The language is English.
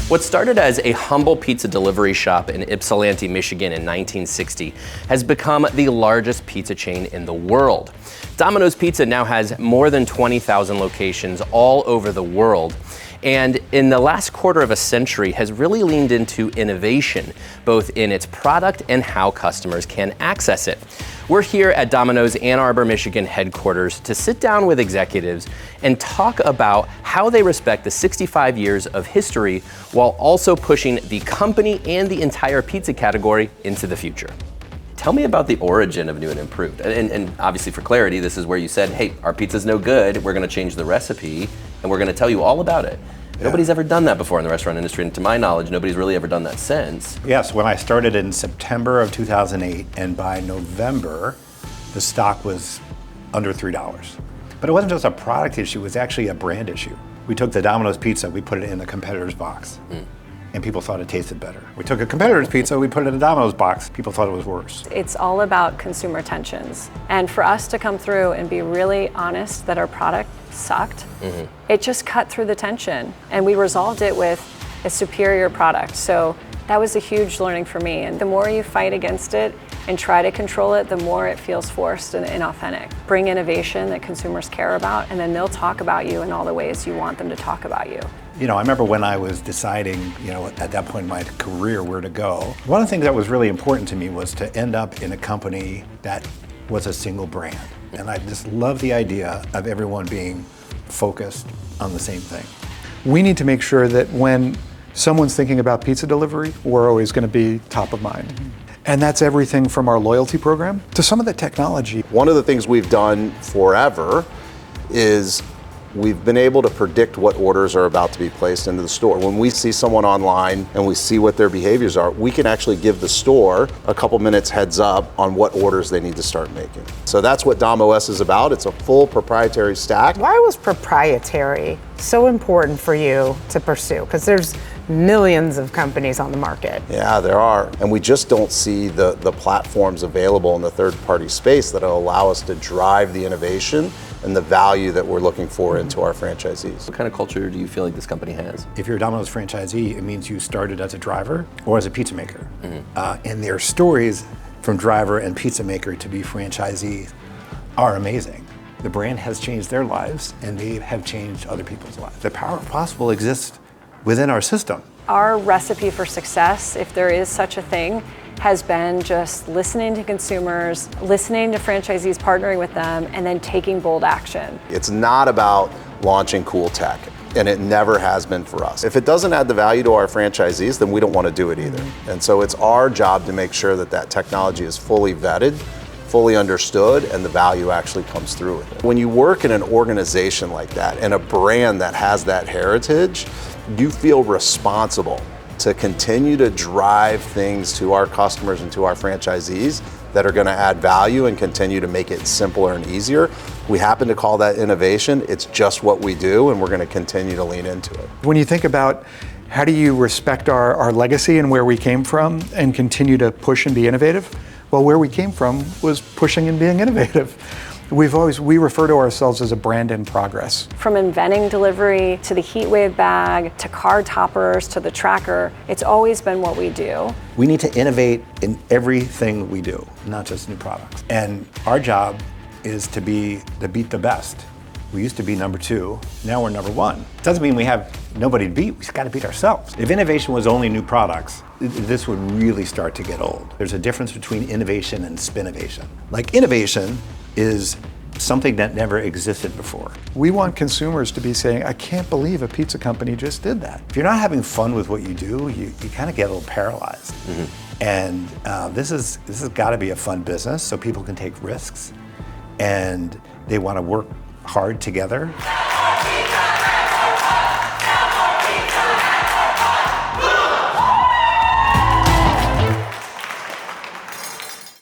What started as a humble pizza delivery shop in Ypsilanti, Michigan in 1960 has become the largest pizza chain in the world. Domino's Pizza now has more than 20,000 locations all over the world, and in the last quarter of a century has really leaned into innovation, both in its product and how customers can access it. We're here at Domino's Ann Arbor, Michigan headquarters to sit down with executives and talk about how they respect the 65 years of history while also pushing the company and the entire pizza category into the future. Tell me about the origin of New and Improved. And obviously for clarity, this is where you said, hey, our pizza's no good, we're gonna change the recipe, and we're gonna tell you all about it. Yeah. Nobody's ever done that before in the restaurant industry, and to my knowledge, nobody's really ever done that since. Yes, when I started in September of 2008, and by November, the stock was under $3. But it wasn't just a product issue, it was actually a brand issue. We took the Domino's pizza, we put it in the competitor's box, and people thought it tasted better. We took a competitor's pizza, we put it in a Domino's box, people thought it was worse. It's all about consumer tensions. And for us to come through and be really honest that our product sucked, it just cut through the tension. And we resolved it with a superior product. So that was a huge learning for me. And the more you fight against it and try to control it, the more it feels forced and inauthentic. Bring innovation that consumers care about, and then they'll talk about you in all the ways you want them to talk about you. You know, I remember when I was deciding, at that point in my career where to go, one of the things that was really important to me was to end up in a company that was a single brand. And I just love the idea of everyone being focused on the same thing. We need to make sure that when someone's thinking about pizza delivery, we're always going to be top of mind. And that's everything from our loyalty program to some of the technology. One of the things we've done forever is we've been able to predict what orders are about to be placed into the store. When we see someone online and we see what their behaviors are, we can actually give the store a couple minutes heads up on what orders they need to start making. So that's what DomOS is about. It's a full proprietary stack. Why was proprietary so important for you to pursue? Because there's millions of companies on the market. Yeah, there are. And we just don't see the platforms available in the third-party space that will allow us to drive the innovation and the value that we're looking for into our franchisees. What kind of culture do you feel like this company has? If you're a Domino's franchisee, it means you started as a driver or as a pizza maker. And their stories from driver and pizza maker to be franchisee are amazing. The brand has changed their lives, and they have changed other people's lives. The power of possible exists within our system. Our recipe for success, if there is such a thing, has been just listening to consumers, listening to franchisees, partnering with them, and then taking bold action. It's not about launching cool tech, and it never has been for us. If it doesn't add the value to our franchisees, then we don't want to do it either. And so it's our job to make sure that that technology is fully vetted, fully understood, and the value actually comes through with it. When you work in an organization like that, and a brand that has that heritage, you feel responsible to continue to drive things to our customers and to our franchisees that are going to add value and continue to make it simpler and easier. We happen to call that innovation. It's just what we do, and we're going to continue to lean into it. When you think about how do you respect our legacy and where we came from and continue to push and be innovative? Well, where we came from was pushing and being innovative. We refer to ourselves as a brand in progress. From inventing delivery to the heat wave bag to card toppers to the tracker, it's always been what we do. We need to innovate in everything we do, not just new products. And our job is to beat the best. We used to be number 2, now we're number 1. Doesn't mean we have nobody to beat, we just gotta beat ourselves. If innovation was only new products, this would really start to get old. There's a difference between innovation and spinovation. Like innovation is something that never existed before. We want consumers to be saying, I can't believe a pizza company just did that. If you're not having fun with what you do, you kind of get a little paralyzed. And this has got to be a fun business so people can take risks and they want to work hard together.